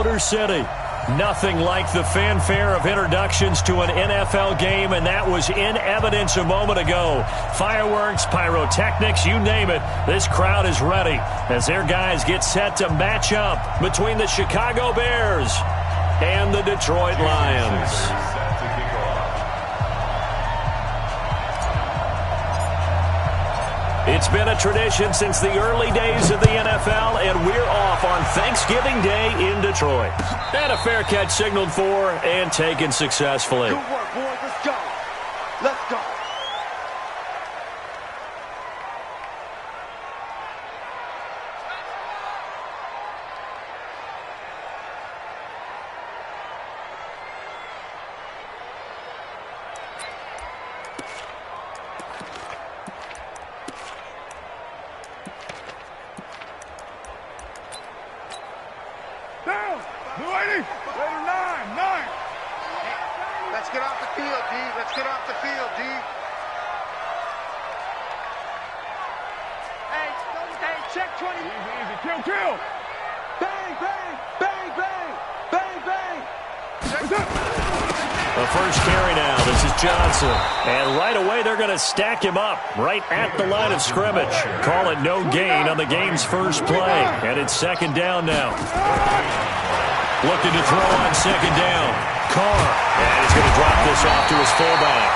Motor City. Nothing like the fanfare of introductions to an NFL game, and that was in evidence a moment ago. Fireworks, pyrotechnics, you name it. This crowd is ready as their guys get set to match up between the Chicago Bears and the Detroit Lions. It's been a tradition since the early days of the NFL, and we're off on Thanksgiving Day in Detroit. And a fair catch signaled for and taken successfully. Good work, boys. Let's go. Let's go. Let's get off the field, D. Let's get off the field, D. Hey, check 20. Easy. Kill. Bang, bang, bang, bang, bang, bang. The first carry now. This is Johnson. And right away, they're going to stack him up right at the line of scrimmage. Call it no gain on the game's first play. And it's second down now. Looking to throw on second down. Carr. And he's going to drop this off to his fullback.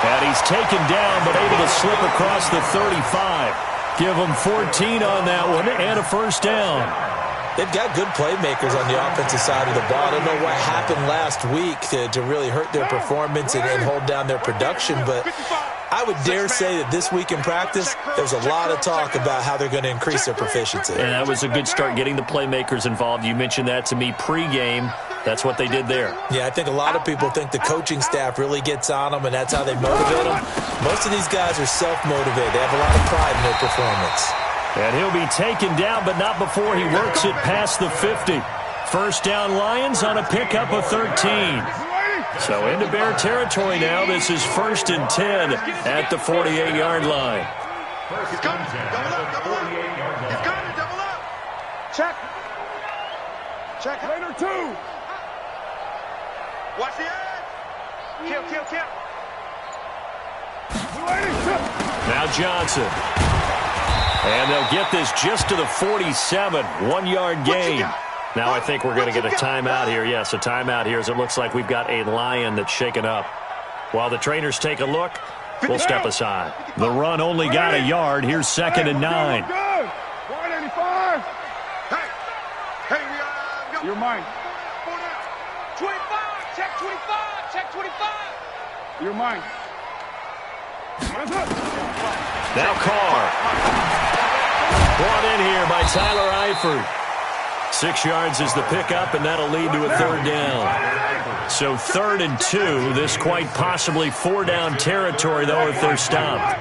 And he's taken down but able to slip across the 35. Give him 14 on that one and a first down. They've got good playmakers on the offensive side of the ball. I don't know what happened last week to really hurt their performance and hold down their production, but I would dare say that this week in practice, there's a lot of talk about how they're going to increase their proficiency. And that was a good start, getting the playmakers involved. You mentioned that to me pregame. That's what they did there. Yeah, I think a lot of people think the coaching staff really gets on them, and that's how they motivate them. Most of these guys are self-motivated. They have a lot of pride in their performance. And he'll be taken down, but not before he works it past the 50. First down Lions on a pickup of 13. So into Bear territory now. This is 1st and 10 at the 48-yard line. He's coming. Double up. He's coming. Double up. Check. Later, 2. Watch the edge. Kill. Now Johnson. And they'll get this just to the 47. 1-yard gain. Now I think we're going to get a timeout here. Yes, a timeout here as it looks like we've got a Lion that's shaken up. While the trainers take a look, we'll step aside. The run only got a yard. Here's 2nd and 9. 185. Hey, You're mine. 25. Check 25. Check 25. You're mine. Now Carr. Brought in here by Tyler Eifert. 6 yards is the pickup, and that'll lead to a 3rd down. So 3rd and 2. This quite possibly 4-down territory, though, if they're stopped.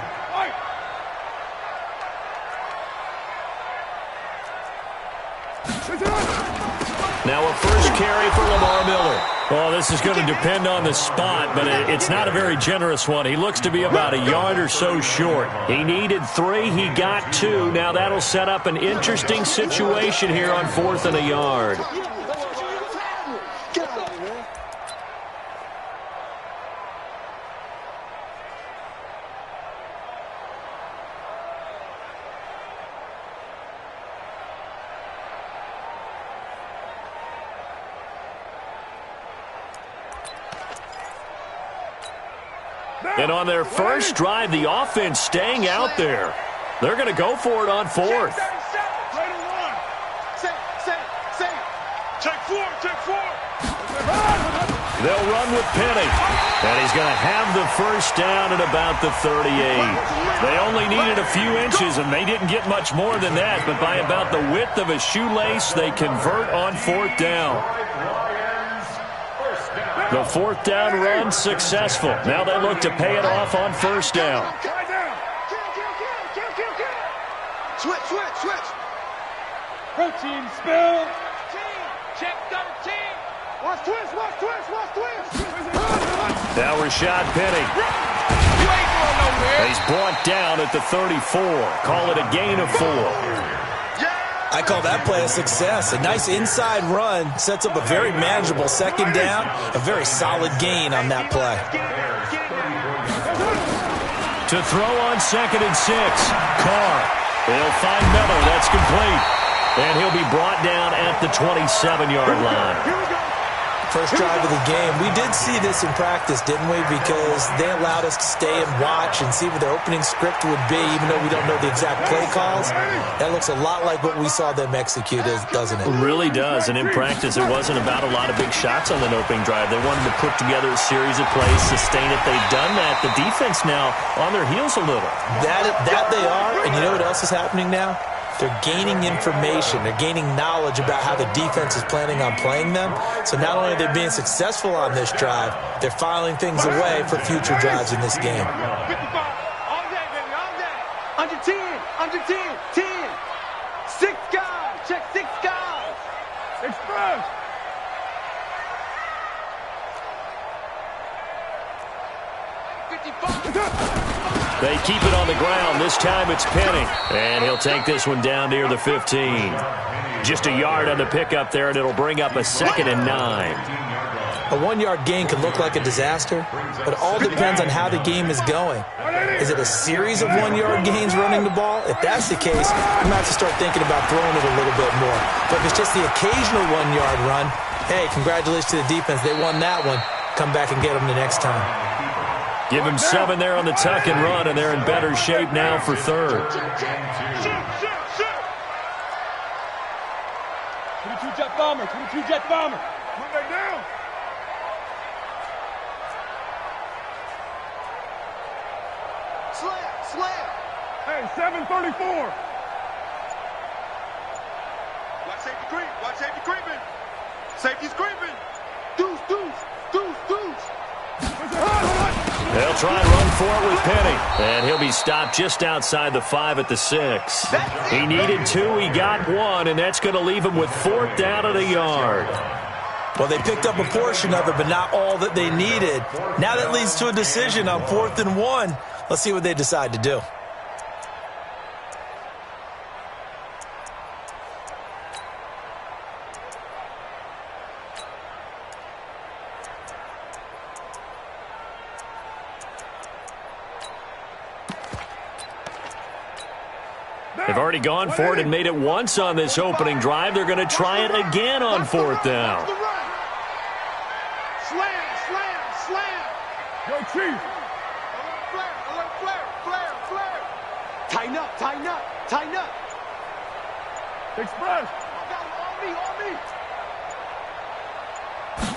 Now a first carry for Lamar Miller. Well, this is going to depend on the spot, but it's not a very generous one. He looks to be about a yard or so short. He needed 3. He got 2. Now that'll set up an interesting situation here on 4th and a yard. And on their first drive, the offense staying out there. They're going to go for it on 4th. Check 4. They'll run with Penny. And he's going to have the first down at about the 38. They only needed a few inches, and they didn't get much more than that. But by about the width of a shoelace, they convert on 4th down. The 4th down run successful. Now they look to pay it off on 1st down. Switch. Protein spill. Check 13. Watch twist. Now Rashad Penny. He's brought down at the 34. Call it a gain of 4. I call that play a success. A nice inside run sets up a very manageable second down, a very solid gain on that play. To throw on 2nd and 6. Carr. He'll find Miller. That's complete. And he'll be brought down at the 27-yard line. First drive of the game. We did see this in practice, didn't we? Because they allowed us to stay and watch and see what their opening script would be, even though we don't know the exact play calls. That looks a lot like what we saw them execute, doesn't it? It really does. And in practice, it wasn't about a lot of big shots on the opening drive. They wanted to put together a series of plays, sustain it. They've done that. The defense now on their heels a little. That they are. And you know what else is happening now? They're gaining information. They're gaining knowledge about how the defense is planning on playing them. So not only are they being successful on this drive, they're filing things away for future drives in this game. 55. All day, baby, all day. Under 10, under 10, 10. 6 guys. Check 6 guys. Express. They keep it on the ground. This time it's Penny. And he'll take this one down near the 15. Just a yard on the pickup there, and it'll bring up a 2nd and 9. A 1-yard gain can look like a disaster, but it all depends on how the game is going. Is it a series of 1-yard gains running the ball? If that's the case, you might have to start thinking about throwing it a little bit more. But if it's just the occasional 1-yard run, hey, congratulations to the defense. They won that one. Come back and get them the next time. Give him 7 there on the tuck and run, and they're in better shape now for 3rd. 22 jet bomber, 22 jet bomber. Move that down. Slam. Hey, 734. Watch safety creep. Watch safety creeping. Safety's creeping. Deuce. They'll try and run for it with Penny. And he'll be stopped just outside the 5 at the 6. He needed 2. He got 1, and that's going to leave him with 4th down at a yard. Well, they picked up a portion of it, but not all that they needed. Now that leads to a decision on 4th and 1. Let's see what they decide to do. They've already gone for it and made it once on this opening drive. They're going to try it again on 4th down. Slam. Yo, Chief. Flare. Tighten up. Express. On me.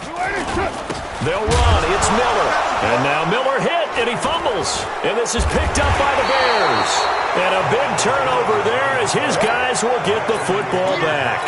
280. They'll run. It's Miller. And now Miller hit, and he fumbles. And this is picked up by the Bears. And a big turnover there as his guys will get the football back.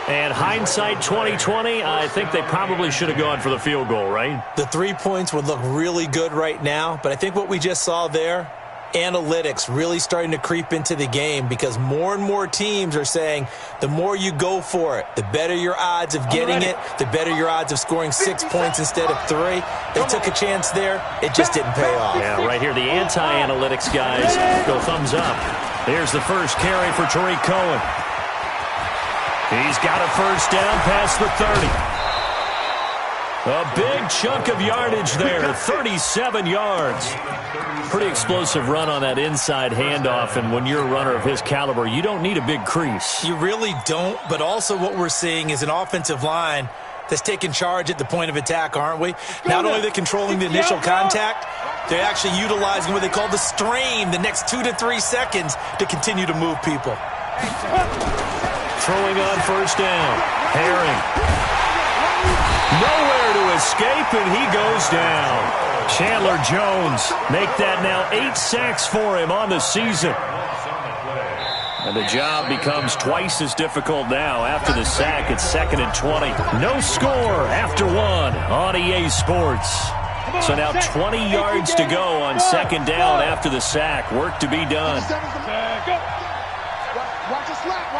And hindsight 2020, I think they probably should have gone for the field goal, right? The 3 points would look really good right now, but I think what we just saw there, analytics really starting to creep into the game because more and more teams are saying the more you go for it, the better your odds of getting it, the better your odds of scoring 6 points instead of 3. They took a chance there. It just didn't pay off. Yeah, right here, the anti-analytics guys go thumbs up. Here's the first carry for Tariq Cohen. He's got a first down past the 30. A big chunk of yardage there, 37 yards. Pretty explosive run on that inside handoff, and when you're a runner of his caliber, you don't need a big crease. You really don't, but also what we're seeing is an offensive line that's taking charge at the point of attack, aren't we? Not only are they controlling the initial contact, they're actually utilizing what they call the strain, the next 2 to 3 seconds, to continue to move people. Throwing on first down. Herring. Nowhere to escape, and he goes down. Chandler Jones make that now 8 sacks for him on the season. And the job becomes twice as difficult now. After the sack, it's 2nd and 20. No score after 1 on EA Sports. So now 20 yards to go on 2nd down after the sack. Work to be done. Watch a slap.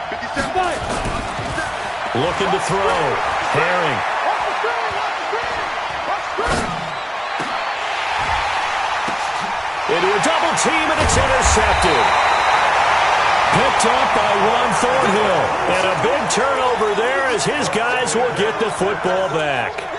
57. Looking to throw. Herring. Into a double team, and it's intercepted. Picked up by Juan Thornhill. And a big turnover there as his guys will get the football back.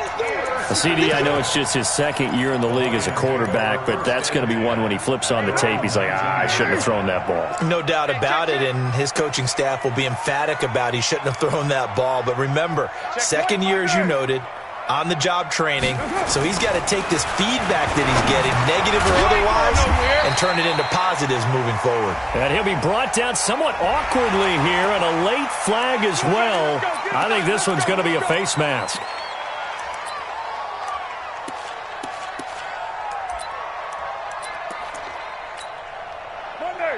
CD, I know it's just his second year in the league as a quarterback, but that's going to be one when he flips on the tape. He's like, I shouldn't have thrown that ball. No doubt about it, and his coaching staff will be emphatic about he shouldn't have thrown that ball. But remember, second year, as you noted, on-the-job training, so he's got to take this feedback that he's getting, negative or otherwise, and turn it into positives moving forward. And he'll be brought down somewhat awkwardly here, and a late flag as well. I think this one's going to be a face mask.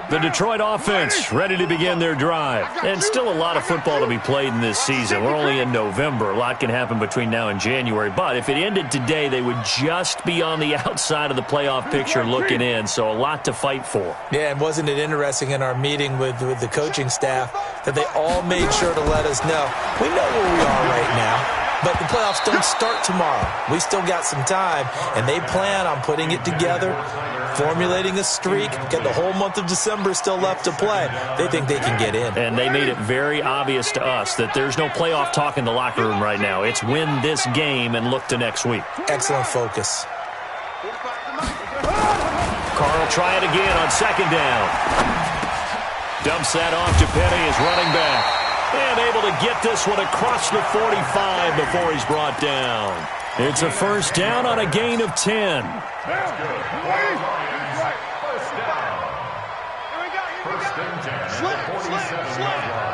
The Detroit offense ready to begin their drive. And still a lot of football to be played in this season. We're only in November. A lot can happen between now and January. But if it ended today, they would just be on the outside of the playoff picture looking in. So a lot to fight for. Yeah, and wasn't it interesting in our meeting with the coaching staff that they all made sure to let us know, we know where we are right now. But the playoffs don't start tomorrow. We still got some time, and they plan on putting it together, formulating a streak, get the whole month of December still left to play. They think they can get in. And they made it very obvious to us that there's no playoff talk in the locker room right now. It's win this game and look to next week. Excellent focus. Carr will try it again on second down. Dumps that off to Penny as running back. And able to get this one across the 45 before he's brought down. It's a first down on a gain of 10.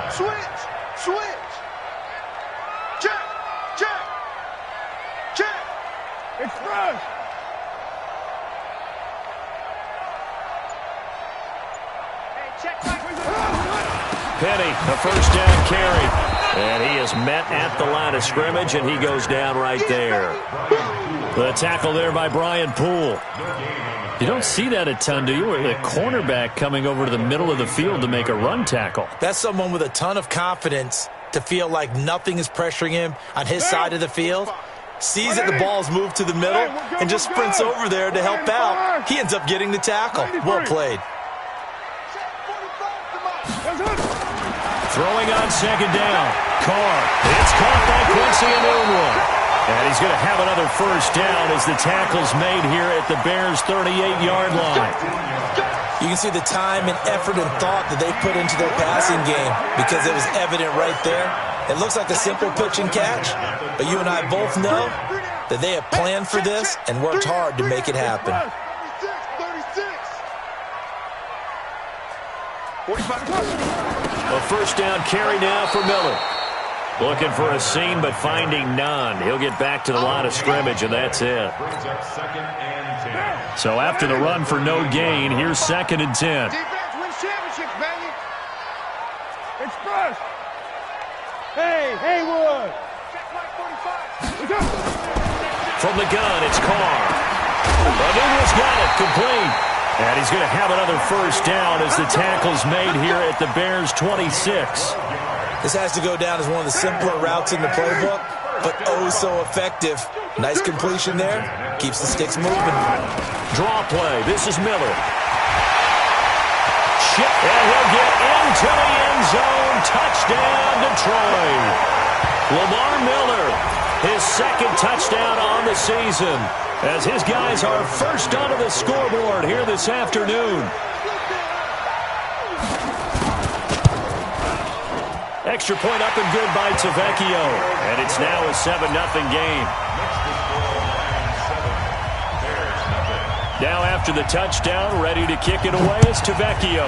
Switch. Check. Express. Penny, a first down carry. And he is met at the line of scrimmage, and he goes down right there. The tackle there by Brian Poole. You don't see that a ton, do you? A cornerback coming over to the middle of the field to make a run tackle. That's someone with a ton of confidence to feel like nothing is pressuring him on his side of the field. Sees that the ball's moved to the middle and just sprints over there to help out. He ends up getting the tackle. Well played. Throwing on second down. Carr. It's caught by Quincy Enunwa. And he's going to have another first down as the tackle's made here at the Bears' 38-yard line. You can see the time and effort and thought that they put into their passing game because it was evident right there. It looks like a simple pitch and catch, but you and I both know that they have planned for this and worked hard to make it happen. 45. A first down carry now for Miller. Looking for a seam, but finding none. He'll get back to the line of scrimmage, and that's it. So after the run for no gain, here's 2nd and 10. Defense wins championships, baby. Express. Hey, Haywood. From the gun, it's Carr. Enunwa's got it, complete. And he's going to have another first down as the tackle's made here at the Bears' 26. This has to go down as one of the simpler routes in the playbook, but oh so effective. Nice completion there. Keeps the sticks moving. Draw play. This is Miller. Chip, and he'll get into the end zone. Touchdown, Detroit. Lamar Miller, his second touchdown on the season, as his guys are first onto the scoreboard here this afternoon. Extra point up and good by Tavecchio. And it's now a 7-0 game. Now after the touchdown, ready to kick it away is Tavecchio.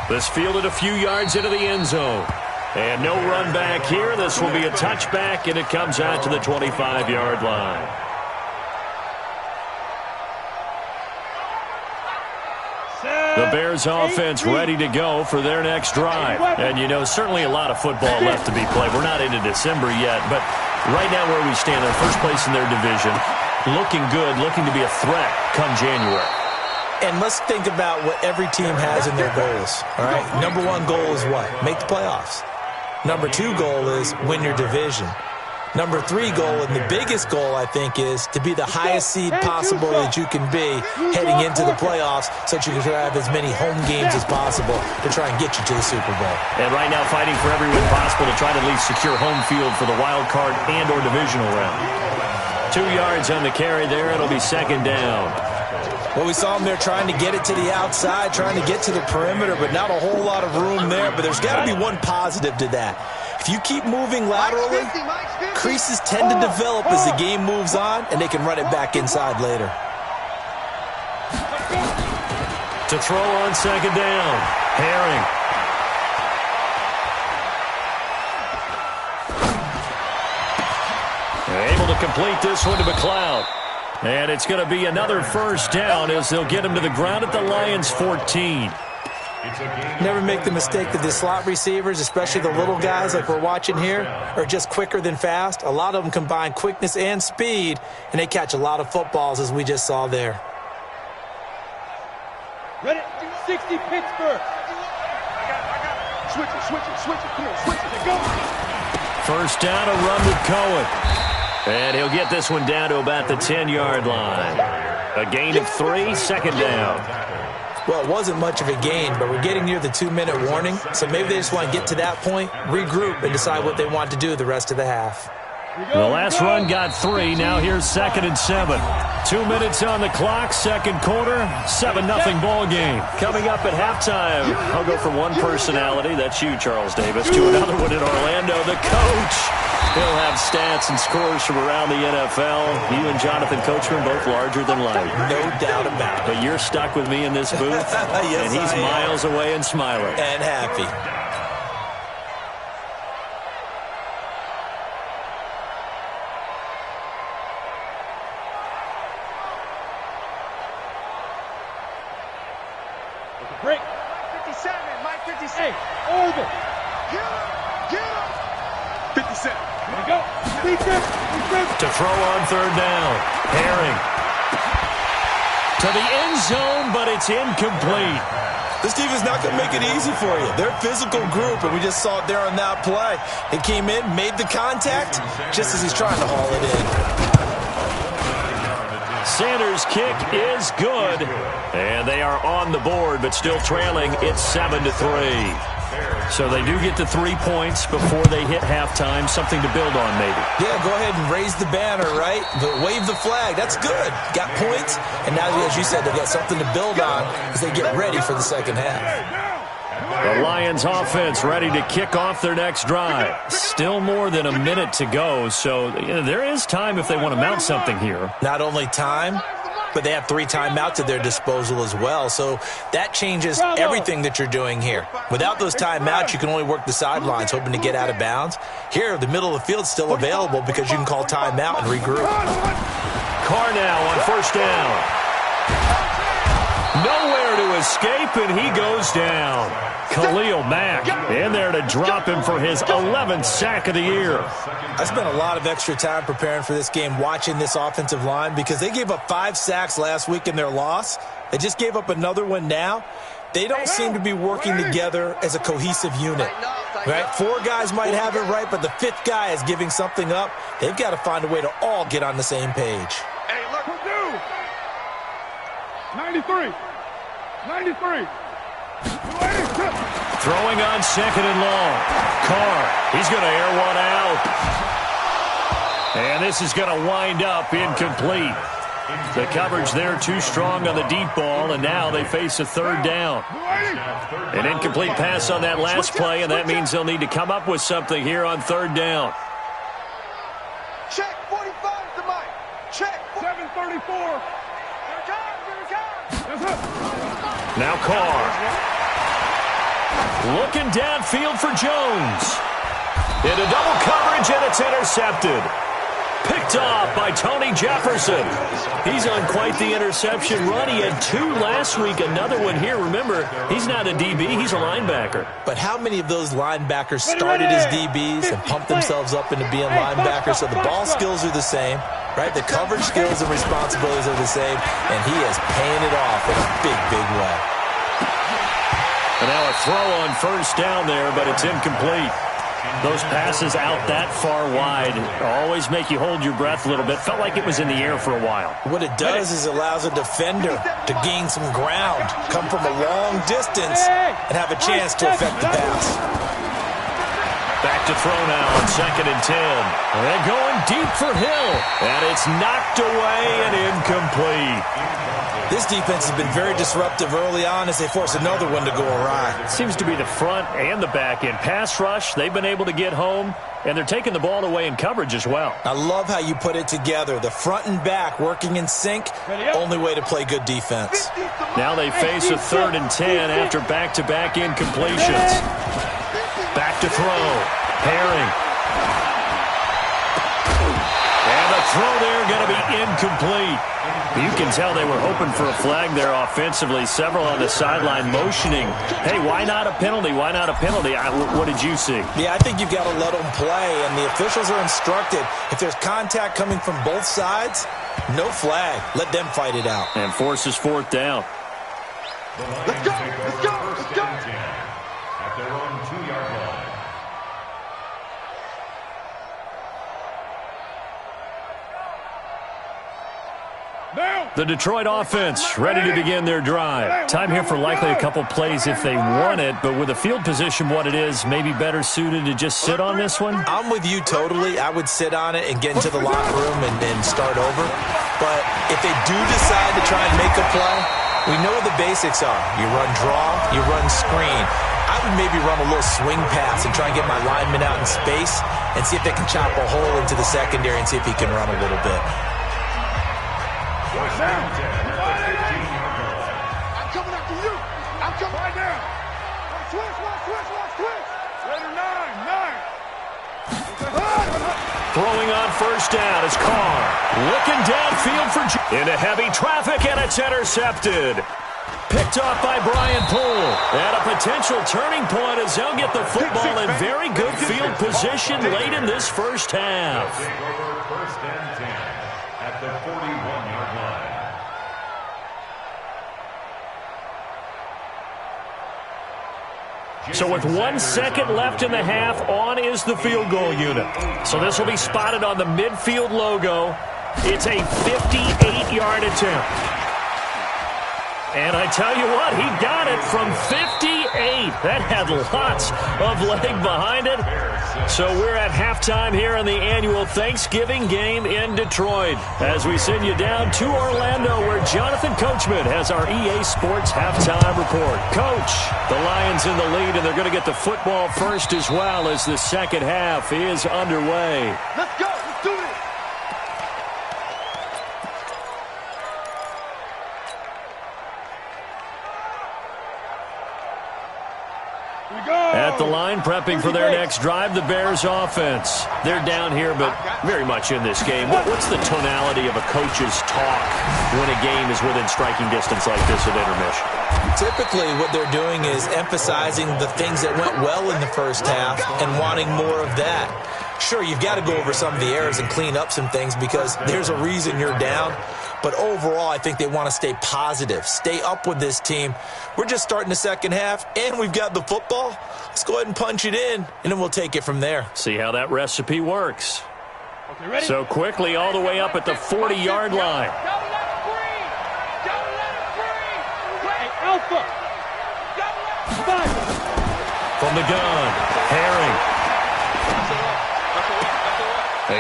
This fielded a few yards into the end zone. And no run back here. This will be a touchback, and it comes out to the 25-yard line. The Bears offense ready to go for their next drive. And, you know, certainly a lot of football left to be played. We're not into December yet, but right now where we stand, they're first place in their division, looking good, looking to be a threat come January. And let's think about what every team has in their goals, all right? Number one goal is what? Make the playoffs. Number two goal is win your division. Number 3 goal, and the biggest goal, I think, is to be the highest seed possible that you can be heading into the playoffs so that you can have as many home games as possible to try and get you to the Super Bowl. And right now fighting for every win possible to try to at least secure home field for the wild card and or divisional round. 2 yards on the carry there. It'll be second down. Well, we saw him there trying to get it to the outside, trying to get to the perimeter, but not a whole lot of room there. But there's got to be one positive to that. If you keep moving laterally, creases tend to develop as the game moves on, and they can run it back inside later. To throw on second down, Herring. Able to complete this one to McLeod. And it's going to be another first down as they'll get him to the ground at the Lions' 14. Never make the mistake that the slot receivers, especially the little guys like we're watching here, are just quicker than fast. A lot of them combine quickness and speed, and they catch a lot of footballs, as we just saw there. Ready? 60 Pittsburgh. Switch it. Come on, switch it. Go. First down, a run with Cohen. And he'll get this one down to about the 10-yard line. A gain of 3, second down. Well, it wasn't much of a gain, but we're getting near the 2-minute warning, so maybe they just want to get to that point, regroup, and decide what they want to do the rest of the half. The last run got 3. Now here's 2nd and 7. 2 minutes on the clock, second quarter, 7-0 ball game. Coming up at halftime, I'll go from one personality, that's you, Charles Davis, to another one in Orlando, the coach. He'll have stats and scores from around the NFL. You and Jonathan Coachman both larger than life. No doubt about it. But you're stuck with me in this booth, yes, and he's miles away and smiling. And happy. Break. 57, Mike 57. Over. Get him. 57. Here we go. To throw on third down. Herring. To the end zone, but it's incomplete. This defense is not going to make it easy for you. They're a physical group, and we just saw it there on that play. He came in, made the contact, just as he's trying to haul it in. Sanders' kick is good. And they are on the board, but still trailing. It's 7-3. So they do get to 3 points before they hit halftime. Something to build on, maybe. Yeah, go ahead and raise the banner, right? But wave the flag. That's good. Got points. And now, as you said, they've got something to build on as they get ready for the second half. The Lions offense ready to kick off their next drive. Still more than a minute to go, so there is time if they want to mount something here. Not only time, but they have 3 timeouts at their disposal as well. So that changes everything that you're doing here. Without those timeouts, you can only work the sidelines, hoping to get out of bounds. Here, the middle of the field is still available because you can call timeout and regroup. Carr now on first down. Nowhere to escape, and he goes down. Khalil Mack in there to drop him for his 11th sack of the year. I spent a lot of extra time preparing for this game, watching this offensive line, because they gave up 5 sacks last week in their loss. They just gave up another one now. They don't seem to be working together as a cohesive unit. Right? 4 guys might have it right, but the 5th guy is giving something up. They've got to find a way to all get on the same page. Hey, look who do. 93. 93. Throwing on second and long. Carr, he's going to air one out. And this is going to wind up incomplete. The coverage there too strong on the deep ball, and now they face a third down. An incomplete pass on that last play, and that means they'll need to come up with something here on third down. Check 45 to Mike. Check 734. Now Carr. Looking downfield for Jones. Into double coverage, and it's intercepted. Picked off by Tony Jefferson. He's on quite the interception run. He had 2 last week, another one here. Remember, he's not a DB, he's a linebacker. But how many of those linebackers started as DBs and pumped themselves up into being linebackers? So the ball skills are the same, right? The coverage skills and responsibilities are the same, and he is paying it off in a big, big way. And now a throw on first down there, but it's incomplete. Those passes out that far wide always make you hold your breath a little bit. Felt like it was in the air for a while. What it does is allows a defender to gain some ground, come from a long distance, and have a chance to affect the pass. Back to throw now on 2nd and 10. They're going deep for Hill. And it's knocked away and incomplete. This defense has been very disruptive early on as they force another one to go awry. It seems to be the front and the back end. Pass rush, they've been able to get home, and they're taking the ball away in coverage as well. I love how you put it together. The front and back working in sync, only way to play good defense. Now they face a 3rd and 10 after back-to-back incompletions. Back to throw. Herring. And the throw there going to be incomplete. You can tell they were hoping for a flag there offensively. Several on the sideline motioning. Hey, why not a penalty? Why not a penalty? What did you see? Yeah, I think you've got to let them play, and the officials are instructed. If there's contact coming from both sides, no flag. Let them fight it out. And forces 4th down. Let's go! Let's go! Let's go! At their own 2-yard line. The Detroit offense ready to begin their drive. Time here for likely a couple plays if they want it, but with the field position what it is, maybe better suited to just sit on this one? I'm with you totally. I would sit on it and get into the locker room and start over. But if they do decide to try and make a play, we know what the basics are. You run draw, you run screen. I would maybe run a little swing pass and try and get my lineman out in space and see if they can chop a hole into the secondary and see if he can run a little bit. I'm coming after you. I'm coming right now. Switch. Later 9. Throwing on 1st down is Carr. Looking downfield for into heavy traffic, and it's intercepted. Picked off by Brian Poole. And a potential turning point as they'll get the football in very good field position late in this first half. Take over 1st and 10 at the 41-yard line. So with 1 second left in the half, on is the field goal unit. So this will be spotted on the midfield logo. It's a 58-yard attempt. And I tell you what, he got it from 58. That had lots of leg behind it. So we're at halftime here in the annual Thanksgiving game in Detroit as we send you down to Orlando where Jonathan Coachman has our EA Sports halftime report. Coach, the Lions in the lead, and they're going to get the football first as well as the second half is underway. Let's go. Let's do this. At the line, prepping for their next drive, the Bears offense. They're down here, but very much in this game. What's the tonality of a coach's talk when a game is within striking distance like this at intermission? Typically, what they're doing is emphasizing the things that went well in the first half and wanting more of that. Sure, you've got to go over some of the errors and clean up some things because there's a reason you're down. But overall, I think they want to stay positive, stay up with this team. We're just starting the second half, and we've got the football. Let's go ahead and punch it in, and then we'll take it from there. See how that recipe works. Okay, so quickly all the way up at the 40-yard line. Don't let it free. Don't let it free. Hey, Alpha. Don't let it free. From the gun, Herring.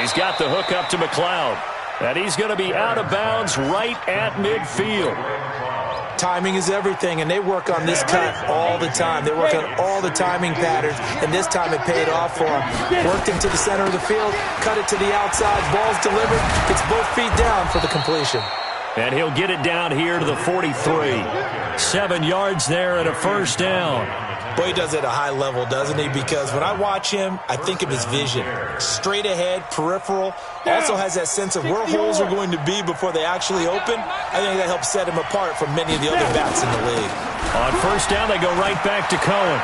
He's got the hook up to McLeod. And he's going to be out of bounds right at midfield. Timing is everything, and they work on this cut all the time. They work on all the timing patterns, and this time it paid off for him. Worked him to the center of the field, cut it to the outside, ball's delivered, gets both feet down for the completion. And he'll get it down here to the 43. 7 yards there and a first down. Boy, he does it at a high level, doesn't he? Because when I watch him, I think of his vision. Straight ahead, peripheral. Also has that sense of where holes are going to be before they actually open. I think that helps set him apart from many of the other backs in the league. On first down, they go right back to Cohen.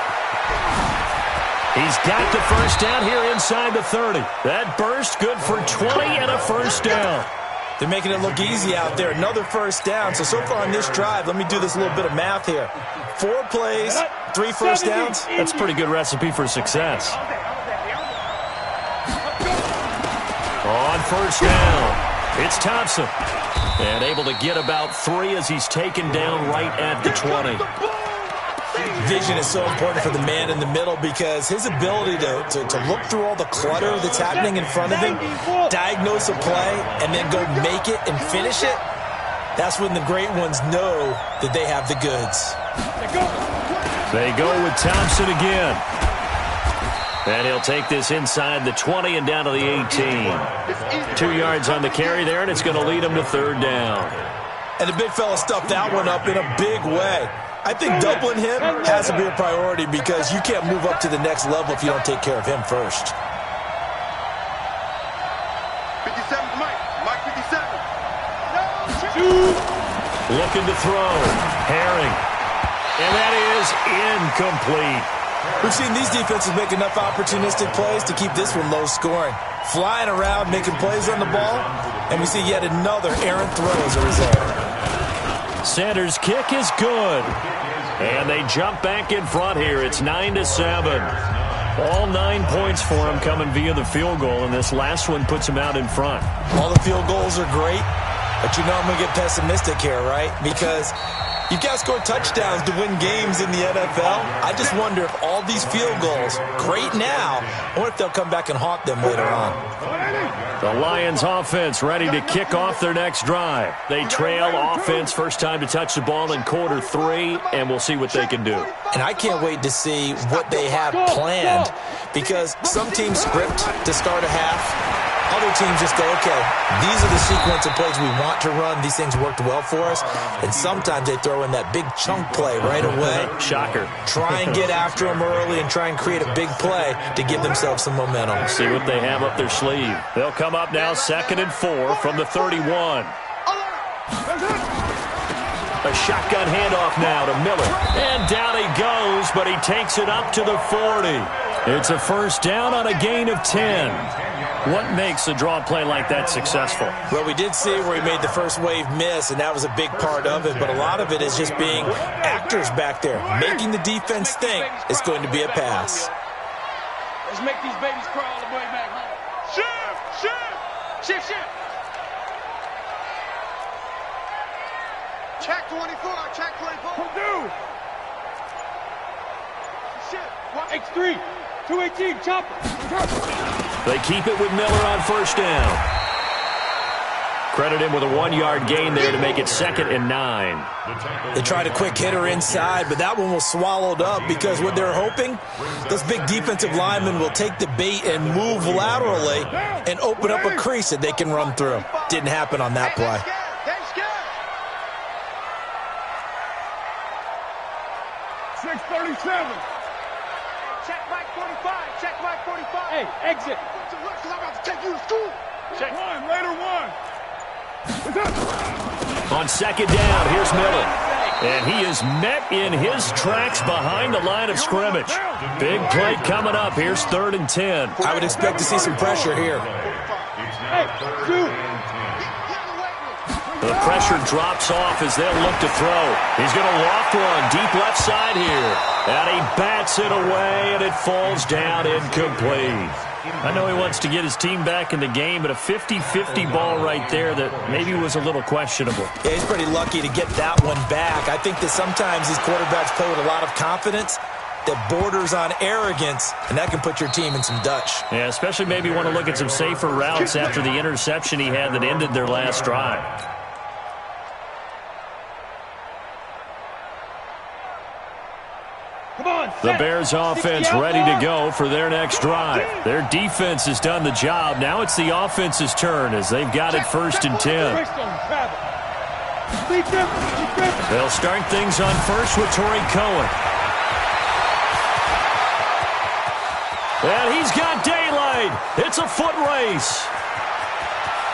He's got the first down here inside the 30. That burst good for 20 and a first down. They're making it look easy out there. Another first down. So far on this drive, let me do this little bit of math here. 4 plays, 3 first downs. That's a pretty good recipe for success. On first down, it's Thompson. And able to get about 3 as he's taken down right at the 20. Vision is so important for the man in the middle because his ability to look through all the clutter that's happening in front of him, diagnose a play, and then go make it and finish it, that's when the great ones know that they have the goods. They go with Thompson again. And he'll take this inside the 20 and down to the 18. 2 yards on the carry there, and it's going to lead him to third down. And the big fella stuffed that one up in a big way. I think doubling him has to be a priority because you can't move up to the next level if you don't take care of him first. 57 Mike. Mike 57. Looking to throw. Herring. And that is incomplete. We've seen these defenses make enough opportunistic plays to keep this one low scoring. Flying around, making plays on the ball, and we see yet another errant throw as a result. Sanders' kick is good. And they jump back in front here. It's 9-7. All 9 points for them coming via the field goal, and this last one puts them out in front. All the field goals are great, but you know I'm going to get pessimistic here, right? Because you've got to score touchdowns to win games in the NFL. I just wonder if all these field goals, great now, or if they'll come back and haunt them later on. The Lions offense ready to kick off their next drive. They trail offense, first time to touch the ball in quarter 3, and we'll see what they can do. And I can't wait to see what they have planned because some teams script to start a half. Other teams just go, okay, these are the sequence of plays we want to run. These things worked well for us. And sometimes they throw in that big chunk play right away. Shocker. Try and get after them early and try and create a big play to give themselves some momentum. See what they have up their sleeve. They'll come up now 2nd and 4 from the 31. A shotgun handoff now to Miller. And down he goes, but he takes it up to the 40. It's a first down on a gain of 10. What makes a draw play like that successful? Well, we did see where he made the first wave miss, and that was a big part of it. But a lot of it is just being actors back there, making the defense think it's going to be a pass. Let's make these babies crawl all the way back home. Shift, shift. Shift, shift. Check 24. Check 24. Purdue. Shift. X3. 218. Chopper. They keep it with Miller on first down. Credit him with a 1-yard gain there to make it 2nd and 9. They tried a quick hitter inside, but that one was swallowed up because what they're hoping, those big defensive linemen will take the bait and move laterally and open up a crease that they can run through. Didn't happen on that play. 637. Check Mike 45. Check Mike 45. Hey, exit. Because I'm about to take you to school. Check. Later one. On 2nd down, here's Miller. And he is met in his tracks behind the line of scrimmage. Big play coming up. Here's 3rd and 10. I would expect to see some pressure here. Hey, shoot. The pressure drops off as they'll look to throw. He's going to loft one deep left side here. And he bats it away, and it falls down incomplete. I know he wants to get his team back in the game, but a 50-50 ball right there that maybe was a little questionable. Yeah, he's pretty lucky to get that one back. I think that sometimes these quarterbacks play with a lot of confidence that borders on arrogance, and that can put your team in some Dutch. Yeah, especially maybe want to look at some safer routes after the interception he had that ended their last drive. The Bears offense ready to go for their next drive. Their defense has done the job. Now it's the offense's turn as they've got it 1st and 10. They'll start things on first with Torrey Cohen. And he's got daylight. It's a foot race.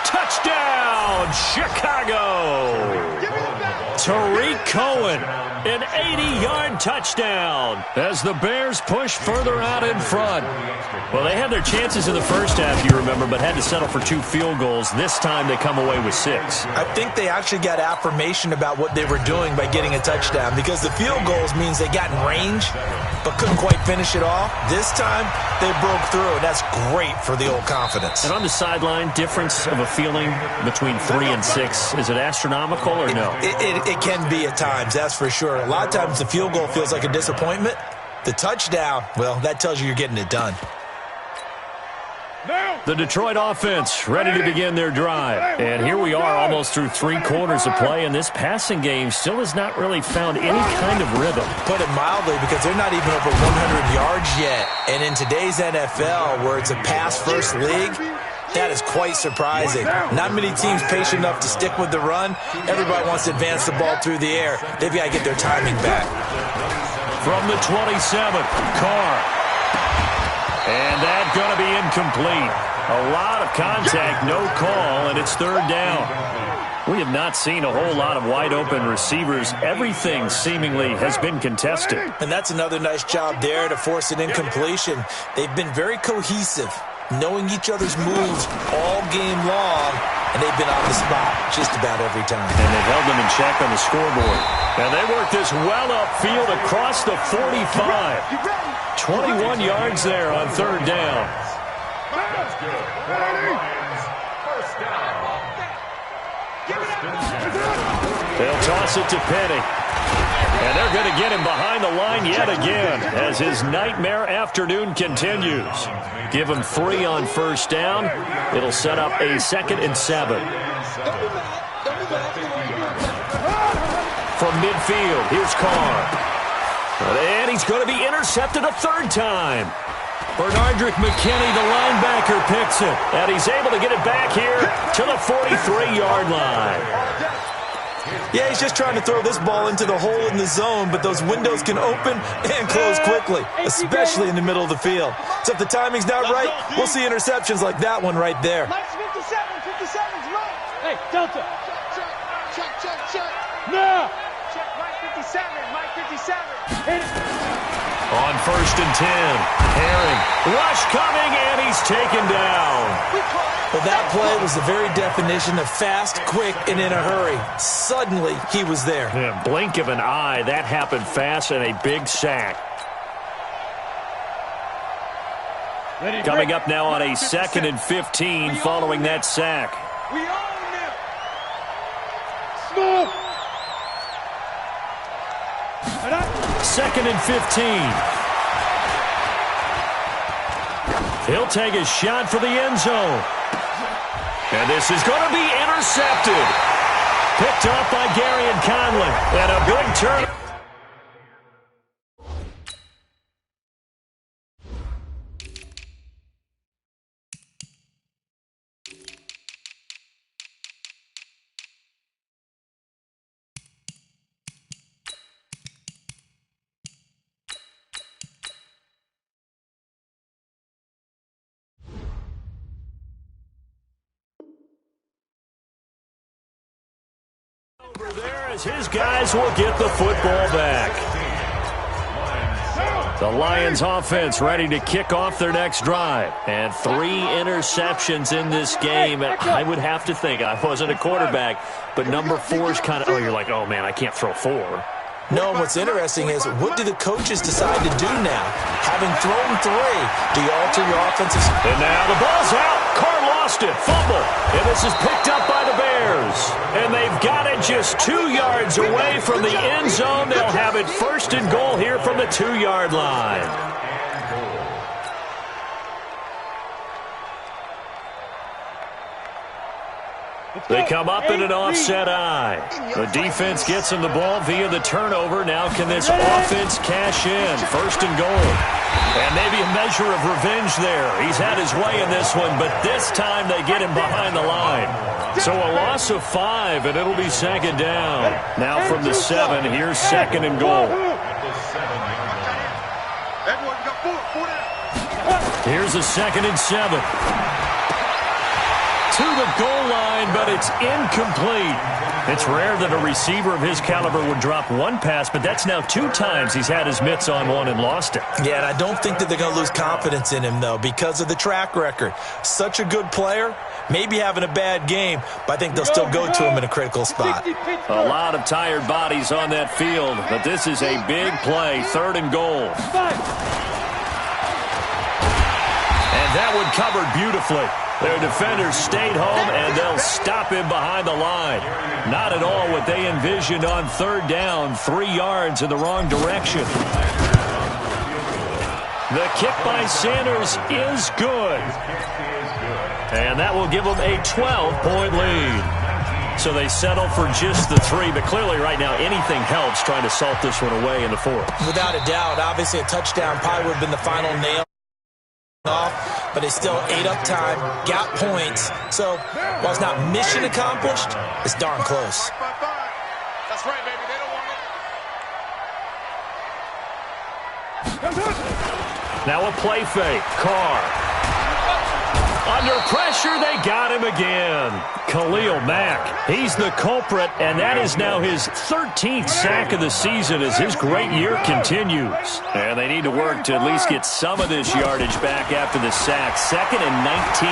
Touchdown, Chicago. Tariq Cohen, an 80-yard touchdown as the Bears push further out in front. Well, they had their chances in the first half, you remember, but had to settle for 2 field goals. This time they come away with 6. I think they actually got affirmation about what they were doing by getting a touchdown, because the field goals means they got in range but couldn't quite finish it off. This time they broke through, and that's great for the old confidence. And on the sideline, difference of a feeling between 3 and 6, is it astronomical or no? It can be at times, that's for sure. A lot of times the field goal feels like a disappointment. The touchdown, well, that tells you you're getting it done. The Detroit offense ready to begin their drive. And here we are almost through 3 quarters of play, and this passing game still has not really found any kind of rhythm. Put it mildly, because they're not even over 100 yards yet. And in today's NFL, where it's a pass-first league, that is quite surprising. Not many teams patient enough to stick with the run. Everybody wants to advance the ball through the air. They've got to get their timing back. From the 27, Carr. And that's going to be incomplete. A lot of contact, no call, and it's 3rd down. We have not seen a whole lot of wide-open receivers. Everything seemingly has been contested. And that's another nice job there to force an incompletion. They've been very cohesive, knowing each other's moves all game long, and they've been on the spot just about every time. And they've held them in check on the scoreboard. And they work this well upfield across the 45. 21 yards there on 3rd down. They'll toss it to Penny. And they're going to get him behind the line yet again as his nightmare afternoon continues. Give him 3 on 1st down. It'll set up a 2nd and 7. From midfield, here's Carr. And he's going to be intercepted a 3rd time. Bernardrick McKinney, the linebacker, picks it. And he's able to get it back here to the 43-yard line. Yeah, he's just trying to throw this ball into the hole in the zone, but those windows can open and close quickly, especially in the middle of the field. So if the timing's not right, we'll see interceptions like that one right there. Mike's 57. 57's right. Hey, Delta. Check. Now. Check Mike 57. Mike 57. On 1st and 10, Herring. Rush coming, and he's taken down. Well, that play was the very definition of fast, quick, and in a hurry. Suddenly, he was there. Yeah, blink of an eye, that happened fast, and a big sack. Coming up now on a 2nd and 15 following that sack. We own them. Small. 2nd and 15. He'll take a shot for the end zone. And this is going to be intercepted. Picked up by Gary and Conley. And a big turn. Over there as his guys will get the football back. The Lions offense ready to kick off their next drive. And 3 interceptions in this game. And I would have to think, I wasn't a quarterback, but number 4 is kind of, you're like, oh man, I can't throw 4. No, what's interesting is, what do the coaches decide to do now? Having thrown 3, do you alter your offensive? And now the ball's out. Carr lost it. Fumble. And this is picked up by the Bears. And they've got it just 2 yards away from the end zone. They'll have it 1st and goal here from the 2-yard line. They come up in an offset eye. The defense gets him the ball via the turnover. Now can this offense cash in? 1st and goal. And maybe a measure of revenge there. He's had his way in this one, but this time they get him behind the line. So a loss of 5, and it'll be 2nd down. Now from the 7, here's 2nd and goal. Here's a 2nd and 7. to the goal line, but it's incomplete. It's rare that a receiver of his caliber would drop one pass, but that's now 2 times he's had his mitts on one and lost it. Yeah, and I don't think that they're going to lose confidence in him, though, because of the track record. Such a good player, maybe having a bad game, but I think they'll still go to him in a critical spot. A lot of tired bodies on that field, but this is a big play, 3rd and goal. And that one covered beautifully. Their defenders stayed home, and they'll stop him behind the line. Not at all what they envisioned on 3rd down, 3 yards in the wrong direction. The kick by Sanders is good. And that will give them a 12-point lead. So they settle for just the 3, but clearly right now anything helps trying to salt this one away in the 4th. Without a doubt, obviously a touchdown probably would have been the final nail off, but they still ate up time, got points. So while it's not mission accomplished, it's darn close. That's right, baby. They don't want it. Now a play fake. Carr. Under pressure, they got him again. Khalil Mack, he's the culprit, and that is now his 13th sack of the season as his great year continues. And they need to work to at least get some of this yardage back after the sack. 2nd and 19.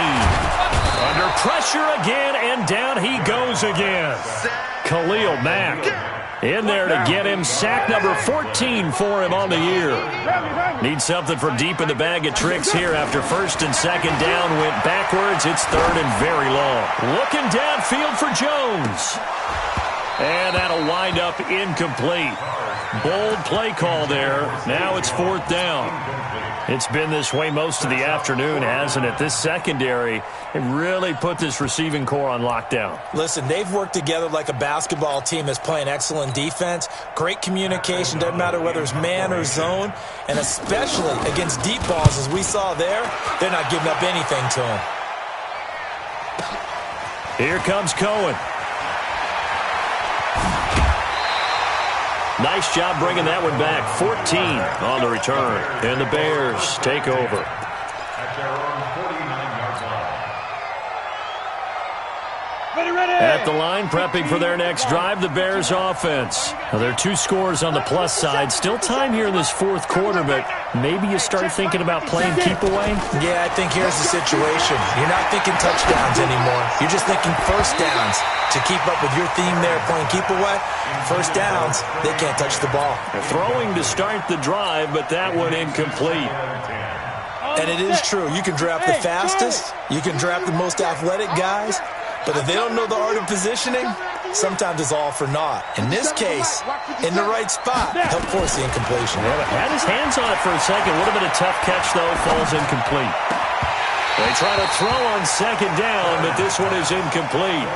Under pressure again, and down he goes again. Khalil Mack in there to get him. Sack number 14 for him on the year. Needs something from deep in the bag of tricks here after 1st and 2nd down. Went backwards. It's 3rd and very long. Looking downfield for Jones. And that'll wind up incomplete. Bold play call there. Now it's 4th down. It's been this way most of the afternoon, hasn't it? This secondary, it really put this receiving core on lockdown. Listen, they've worked together like a basketball team that's playing excellent defense. Great communication, doesn't matter whether it's man or zone. And especially against deep balls, as we saw there, they're not giving up anything to them. Here comes Cohen. Nice job bringing that one back. 14 on the return. And the Bears take over. At the line, prepping for their next drive, the Bears offense. Now, there are 2 scores on the plus side. Still time here in this 4th quarter, but maybe you start thinking about playing keep away? Yeah, I think here's the situation. You're not thinking touchdowns anymore. You're just thinking 1st downs. To keep up with your theme there, playing keep away, 1st downs, they can't touch the ball. They're throwing to start the drive, but that one incomplete. And it is true. You can draft the fastest. You can draft the most athletic guys. But if they don't know the art of positioning, sometimes it's all for naught. In this case, in the right spot, help force the incompletion. Yeah, but had his hands on it for a second. Would have been a tough catch, though. Falls incomplete. They try to throw on 2nd down, but this one is incomplete.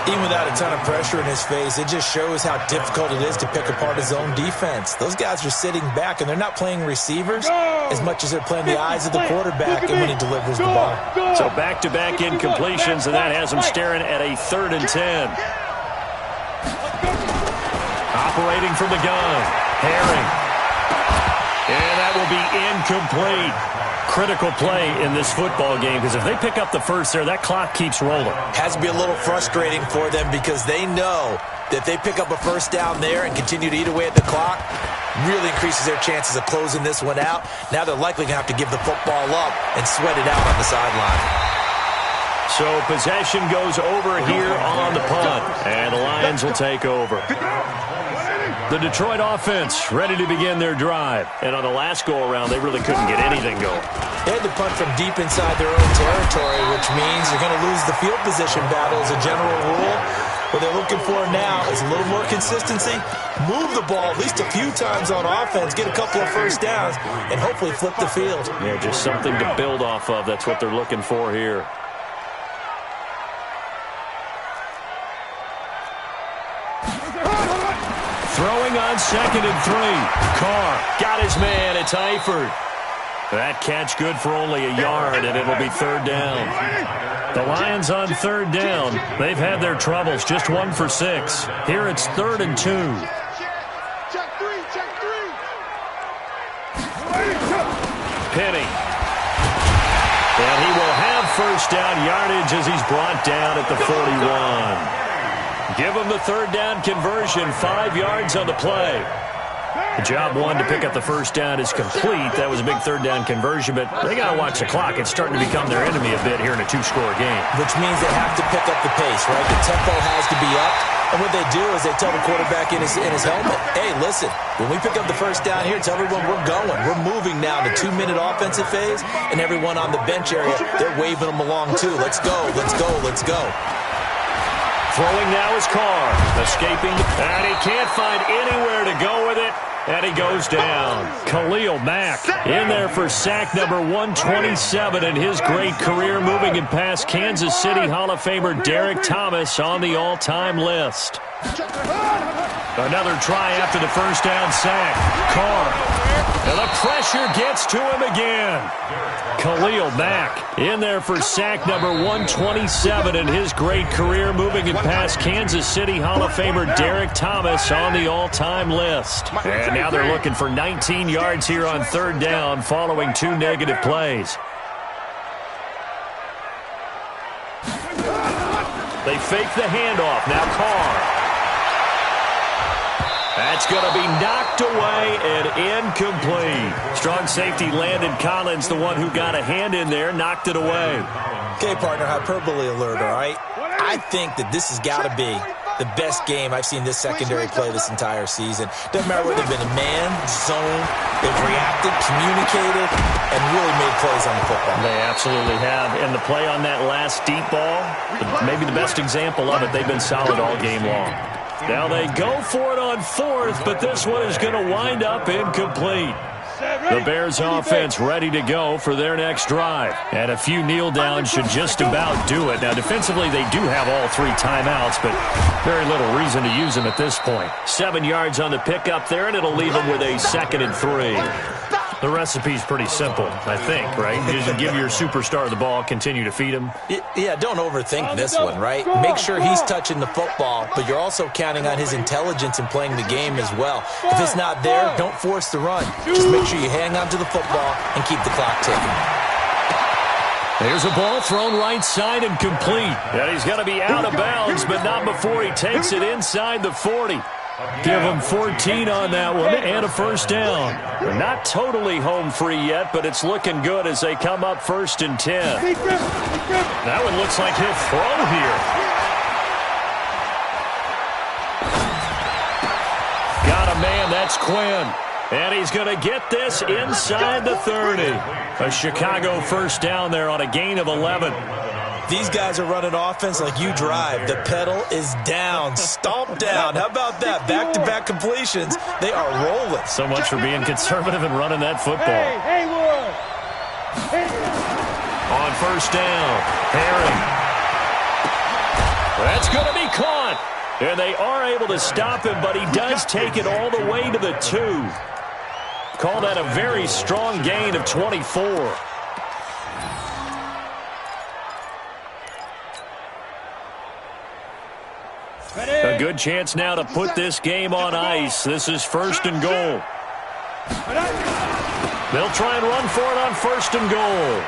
Even without a ton of pressure in his face, it just shows how difficult it is to pick apart his own defense. Those guys are sitting back, and they're not playing receivers as much as they're playing the eyes of the quarterback and when he delivers the ball. So back-to-back incompletions, and that has them staring at a 3rd and 10. Operating from the gun, Herring. And that will be incomplete. Critical play in this football game, because if they pick up the first there, that clock keeps rolling. Has to be a little frustrating for them because they know that if they pick up a 1st down there and continue to eat away at the clock, really increases their chances of closing this one out. Now they're likely going to have to give the football up and sweat it out on the sideline. So possession goes over here on the punt, and the Lions will take over. The Detroit offense ready to begin their drive. And on the last go-around, they really couldn't get anything going. They had to punt from deep inside their own territory, which means you're going to lose the field position battle as a general rule. What they're looking for now is a little more consistency, move the ball at least a few times on offense, get a couple of 1st downs, and hopefully flip the field. Yeah, just something to build off of. That's what they're looking for here. Throwing on 2nd and 3. Carr got his man. It's Eifert. That catch good for only a yard, and it'll be 3rd down. The Lions on 3rd down. They've had their troubles. Just 1 for 6. Here it's 3rd and 2. Check 3, check 3. Penny. And he will have first down yardage as he's brought down at the 41. Give him the third down conversion, 5 yards on the play. Job one to pick up the first down is complete. That was a big third down conversion, but they got to watch the clock. It's starting to become their enemy a bit here in a 2-score game. Which means they have to pick up the pace, right? The tempo has to be up. And what they do is they tell the quarterback in his helmet, hey, listen, when we pick up the first down here, tell everyone we're going. We're moving now to 2-minute offensive phase, and everyone on the bench area, they're waving them along too. Let's go, let's go, let's go. Throwing now is Carr, escaping, and he can't find anywhere to go with it. And he goes down. Khalil Mack in there for sack number 127 in his great career, moving it past Kansas City Hall of Famer Derek Thomas on the all-time list. Another try after the first down sack. Carr. And the pressure gets to him again. Khalil Mack in there for sack number 127 in his great career, moving it past Kansas City Hall of Famer Derek Thomas on the all-time list. And now they're looking for 19 yards here on third down following 2 negative plays. They fake the handoff. Now Carr. That's going to be knocked away and incomplete. Strong safety Landon Collins, the one who got a hand in there, knocked it away. Okay, partner, hyperbole alert, all right? I think that this has got to be the best game I've seen this secondary play this entire season. Doesn't matter whether they've been in man, zone, they've reacted, communicated, and really made plays on the football. They absolutely have. And the play on that last deep ball, maybe the best example of it, they've been solid all game long. Now they go for it on fourth, but this one is going to wind up incomplete. The Bears offense ready to go for their next drive. And a few kneel downs should just about do it. Now defensively they do have all 3 timeouts, but very little reason to use them at this point. 7 yards on the pickup there, and it'll leave them with a 2nd and 3. The recipe's pretty simple, I think, right? Just give your superstar the ball, continue to feed him. Yeah, don't overthink this one, right? Make sure he's touching the football, but you're also counting on his intelligence in playing the game as well. If it's not there, don't force the run. Just make sure you hang on to the football and keep the clock ticking. There's a ball thrown right side and complete. And he's going to be out of bounds, but not before he takes it inside the 40. Give them 14 on that one and a first down. They're not totally home free yet, but it's looking good as they come up 1st and 10. That one looks like he'll throw here. Got a man, that's Quinn. And he's going to get this inside the 30. A Chicago first down there on a gain of 11. These guys are running offense like you drive. The pedal is down, stomp down. How about that? Back-to-back completions. They are rolling. So much for being conservative and running that football. On first down, Herring. That's going to be caught. And they are able to stop him, but he does take it all the way to the 2. Call that a very strong gain of 24. A good chance now to put this game on ice. This is 1st and goal. They'll try and run for it on 1st and goal.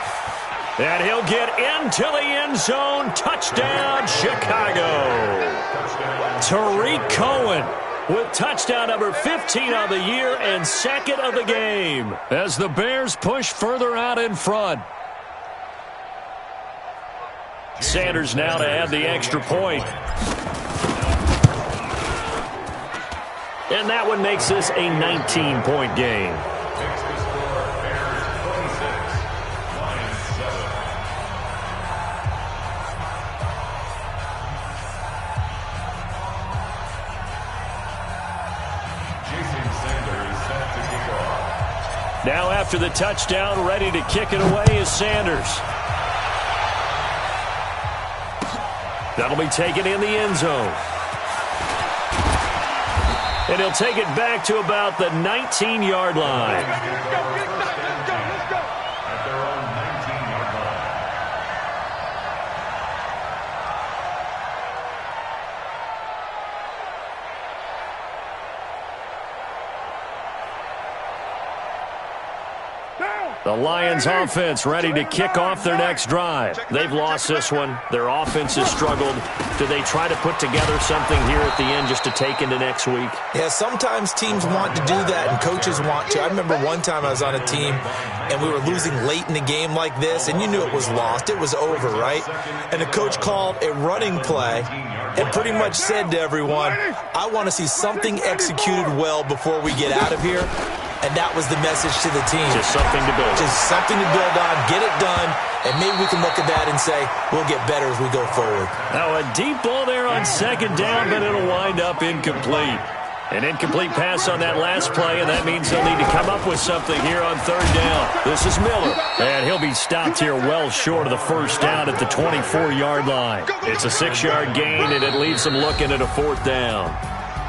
And he'll get into the end zone. Touchdown, Chicago. Tariq Cohen with touchdown number 15 on the year and 2nd of the game as the Bears push further out in front. Sanders now to add the extra point. And that one makes this a 19-point game. Now after the touchdown, ready to kick it away is Sanders. That'll be taken in the end zone. And he'll take it back to about the 19-yard line. The Lions offense ready to kick off their next drive. They've lost this one. Their offense has struggled. Do they try to put together something here at the end just to take into next week? Yeah, sometimes teams want to do that and coaches want to. I remember one time I was on a team and we were losing late in the game like this, and you knew it was lost. It was over, right? And the coach called a running play and pretty much said to everyone, I want to see something executed well before we get out of here. And that was the message to the team. Just something to build on. Just something to build on, get it done, and maybe we can look at that and say, we'll get better as we go forward. Now a deep ball there on second down, but it'll wind up incomplete. An incomplete pass on that last play, and that means they'll need to come up with something here on third down. This is Miller, and he'll be stopped here well short of the first down at the 24-yard line. It's a 6-yard gain, and it leaves them looking at a fourth down.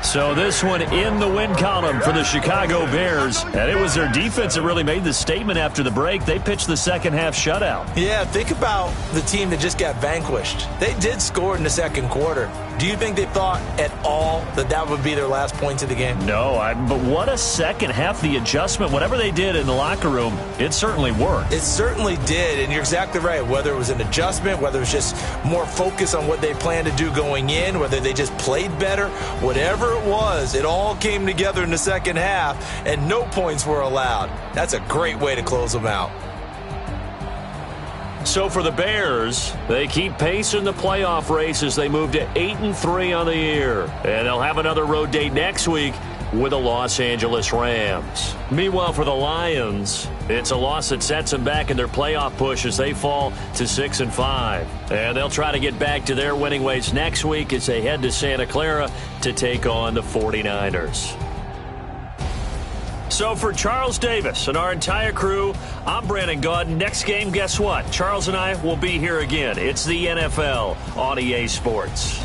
So this one in the win column for the Chicago Bears. And it was their defense that really made the statement after the break. They pitched the second-half shutout. Yeah, think about the team that just got vanquished. They did score in the second quarter. Do you think they thought at all that that would be their last points of the game? No, but what a second half. The adjustment, whatever they did in the locker room, it certainly worked. It certainly did, and you're exactly right. Whether it was an adjustment, whether it was just more focus on what they planned to do going in, whether they just played better, whatever it was, it all came together in the second half, and no points were allowed. That's a great way to close them out. So for the Bears, they keep pace in the playoff race as they move to 8-3 on the year. And they'll have another road date next week with the Los Angeles Rams. Meanwhile, for the Lions, it's a loss that sets them back in their playoff push as they fall to 6-5. And they'll try to get back to their winning ways next week as they head to Santa Clara to take on the 49ers. So for Charles Davis and our entire crew, I'm Brandon Gaudin. Next game, guess what? Charles and I will be here again. It's the NFL on EA Sports.